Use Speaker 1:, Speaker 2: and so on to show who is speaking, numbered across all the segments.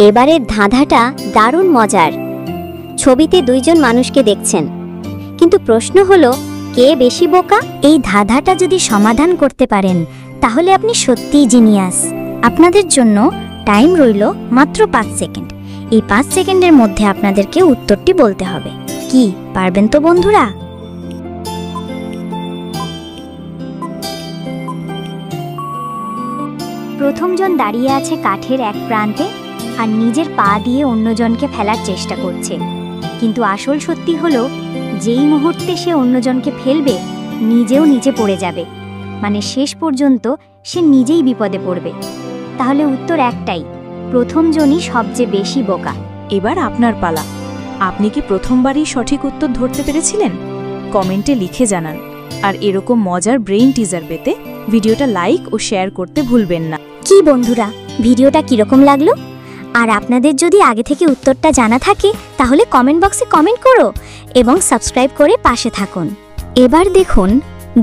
Speaker 1: এবারের ধাঁধাটা দারুণ মজার। ছবিতে দুইজন মানুষকে দেখছেন, কিন্তু প্রশ্ন হলো কে বেশি বোকা। এই ধাঁধাটা যদি সমাধান করতে পারেন তাহলে আপনি সত্যিই জিনিয়াস। আপনাদের জন্য টাইম রইল মাত্র 5 সেকেন্ড। এই 5 সেকেন্ডের মধ্যে আপনাদেরকে উত্তরটি বলতে হবে। কি পারবেন তো বন্ধুরা? প্রথমজন দাঁড়িয়ে আছে কাঠের এক প্রান্তে আর নিজের পা দিয়ে অন্যজনকে ফেলার চেষ্টা করছে, কিন্তু আসল সত্যি হলো যেই মুহূর্তে সে অন্যজনকে ফেলবে নিজেও নিচে পড়ে যাবে, মানে শেষ পর্যন্ত সে নিজেই বিপদে পড়বে। তাহলে উত্তর একটাই, প্রথমজনই সবচেয়ে বেশি বোকা।
Speaker 2: এবার আপনার পালা। আপনি কি প্রথমবারই সঠিক উত্তর ধরতে পেরেছিলেন? কমেন্টে লিখে জানান। আর এরকম মজার ব্রেইন টিজার পেতে ভিডিওটা লাইক ও শেয়ার করতে ভুলবেন না।
Speaker 1: কি বন্ধুরা, ভিডিওটা কিরকম লাগলো? আর আপনাদের যদি আগে থেকে উত্তরটা জানা থাকে তাহলে কমেন্ট বক্সে কমেন্ট করো এবং সাবস্ক্রাইব করে পাশে থাকুন। এবার দেখুন,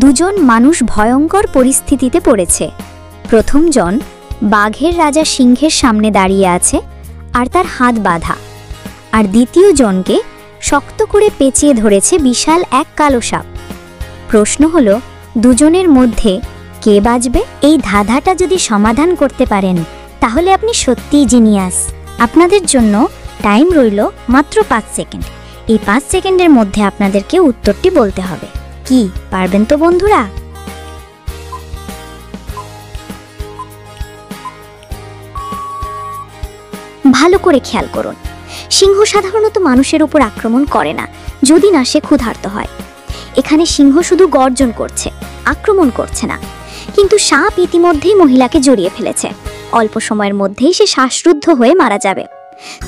Speaker 1: দুজন মানুষ ভয়ঙ্কর পরিস্থিতিতে পড়েছে। প্রথমজন বাঘের রাজা সিংহের সামনে দাঁড়িয়ে আছে আর তার হাত বাঁধা, আর দ্বিতীয় জনকে শক্ত করে পেঁচিয়ে ধরেছে বিশাল এক কালো সাপ। প্রশ্ন হলো দুজনের মধ্যে কে বাঁচবে? এই ধাঁধাটা যদি সমাধান করতে পারেন তাহলে আপনি সত্যিই জিনিয়াস। আপনাদের জন্য টাইম রইল মাত্র 5 সেকেন্ড। এই 5 সেকেন্ডের মধ্যে আপনাদেরকে উত্তরটি বলতে হবে। কি পারবেন তো বন্ধুরা? ভালো করে খেয়াল করুন, সিংহ সাধারণত মানুষের উপর আক্রমণ করে না যদি না সে ক্ষুধার্ত হয়। এখানে সিংহ শুধু গর্জন করছে, আক্রমণ করছে না। কিন্তু সাপ ইতিমধ্যেই মহিলাকে জড়িয়ে ফেলেছে। অল্প সময়ের মধ্যেই সে শ্বাসরুদ্ধ হয়ে মারা যাবে।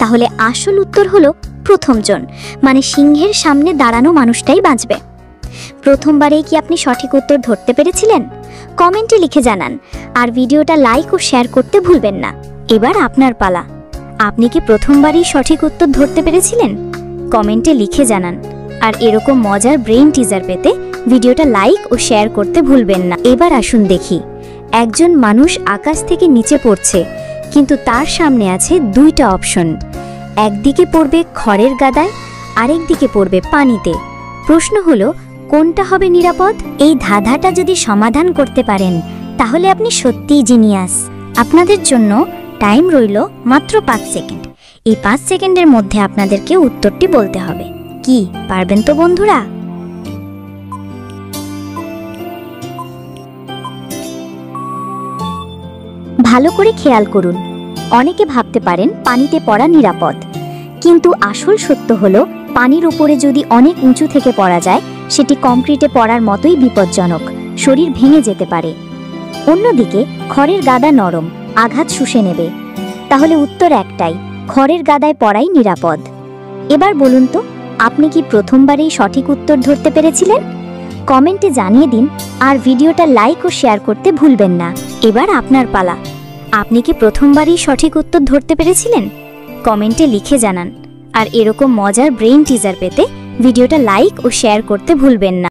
Speaker 1: তাহলে আসল উত্তর হলো প্রথমজন, মানে সিংহের সামনে দাঁড়ানো মানুষটাই বাঁচবে। প্রথমবারেই কি আপনি সঠিক উত্তর ধরতে পেরেছিলেন? কমেন্টে লিখে জানান আর ভিডিওটা লাইক ও শেয়ার করতে ভুলবেন না। এবার আপনার পালা। আপনি কি প্রথমবারই সঠিক উত্তর ধরতে পেরেছিলেন? কমেন্টে লিখে জানান। আর এরকম মজার ব্রেইন টিজার পেতে ভিডিওটা লাইক ও শেয়ার করতে ভুলবেন না। এবার আসুন দেখি, একজন মানুষ আকাশ থেকে নিচে পড়ছে, কিন্তু তার সামনে আছে দুইটা অপশন। একদিকে পড়বে খড়ের গাদায়, আরেক দিকে পড়বে পানিতে। প্রশ্ন হলো কোনটা হবে নিরাপদ? এই ধাঁধাটা যদি সমাধান করতে পারেন তাহলে আপনি সত্যিই জিনিয়াস। আপনাদের জন্য টাইম রইল মাত্র 5 সেকেন্ড। এই 5 সেকেন্ডের মধ্যে আপনাদেরকে উত্তরটি বলতে হবে। কি পারবেন তো বন্ধুরা? ভালো করে খেয়াল করুন। অনেকে ভাবতে পারেন পানিতে পড়া নিরাপদ, কিন্তু আসল সত্য হলো পানির উপরে যদি অনেক উঁচু থেকে পড়া যায় সেটি কংক্রিটে পড়ার মতোই বিপজ্জনক, শরীর ভেঙে যেতে পারে। অন্যদিকে খড়ের গাদা নরম, আঘাত শুষে নেবে। তাহলে উত্তর একটাই, খড়ের গাদায় পড়াই নিরাপদ। এবার বলুন তো, আপনি কি প্রথমবারেই সঠিক উত্তর ধরতে পেরেছিলেন? কমেন্টে জানিয়ে দিন আর ভিডিওটা লাইক ও শেয়ার করতে ভুলবেন না। এবার আপনার পালা। আপনি কি প্রথমবারই সঠিক উত্তর ধরতে পেরেছিলেন? কমেন্টে লিখে জানান। আর এরকম মজার ব্রেইন টিজার পেতে ভিডিওটা লাইক ও শেয়ার করতে ভুলবেন না।